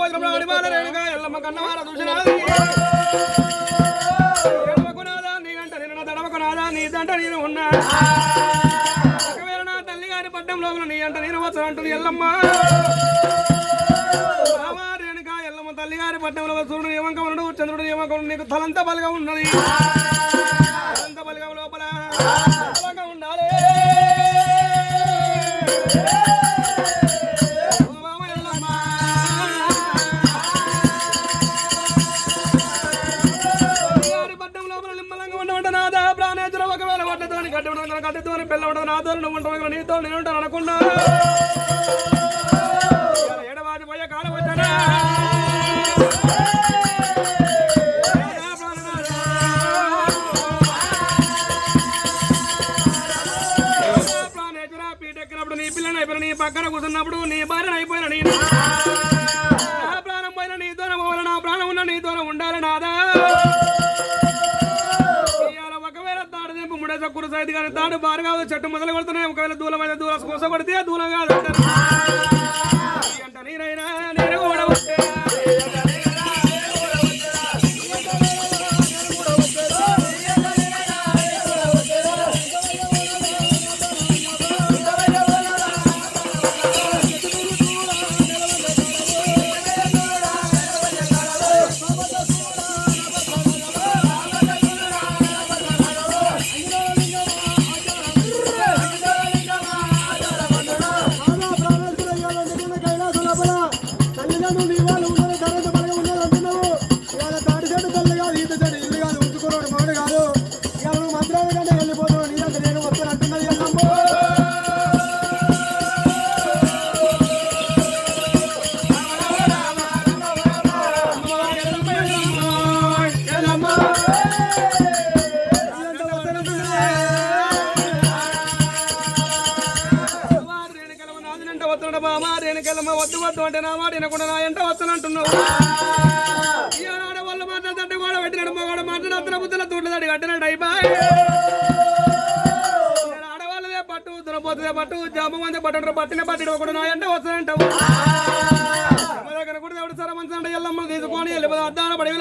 పోయిన అడివాల రేణుగా ఎల్లమ్మ కన్నవార చూసినాది ఎడమకునాదా నీ గంట నిన్న తడవకునాదా నీ దంట నేను ఉన్నా ఒకవేళ నా తల్లి గారి పడ్డం లోపల నీ అంట నేను వచ్చానంటుంది ఎల్లమ్మ రేణుగా ఎల్లమ్మ తల్లి గారి పడ్డంలో సూర్యుడు ఏమంకముడు చంద్రుడు ఏమంకముడు నీకు తలంత బలగా ఉన్నది తలంత బలగా లోపల బలంగా ఉండాలి కట్టుతో పిల్ల ఉండదు నాతో నువ్వు ఉంటావు నీతో నేను ఉంటాను అనుకున్నా ఏడవాది పోయే కాలం వచ్చానా పీటెక్కినప్పుడు నీ పిల్లని అయిపోయిన నీ పక్కన కూర్చున్నప్పుడు నీ భార్యను అయిపోయిన నీ నా ప్రాణం పోయిన నీతోనే పోవాలి నా ప్రాణం ఉన్న నీతోనే ఉండాలి నాదా కురు సైతి కానీ తాడు బారు కాదు చెట్టు మొదలు కొడుతున్నాయి ఒకవేళ దూలమైన దూరం కోస కొడితే దూలం కాదు అంట నేనైనా నేను కూడా వస్తే వద్దు వద్దు అంటే నా మాట వినకుండా నా ఎంట వస్తానంటున్నావు ఆడవాళ్ళు మాట్లాడుతుంటే కూడా పెట్టినాడు మగవాడు మాట్లాడుతున్న బుద్ధుల తూట్లదాడి కట్టినాడు అయిపోయి ఆడవాళ్ళదే పట్టు దురపోతుందే పట్టు జాబు మంది పట్టు పట్టిన పట్టి ఒకడు నా ఎంట వస్తానంటావు దగ్గర కూడా ఎవడు సరే మంచి అంటే ఎల్లమ్మ తీసుకొని వెళ్ళిపోతే అద్దాన పడి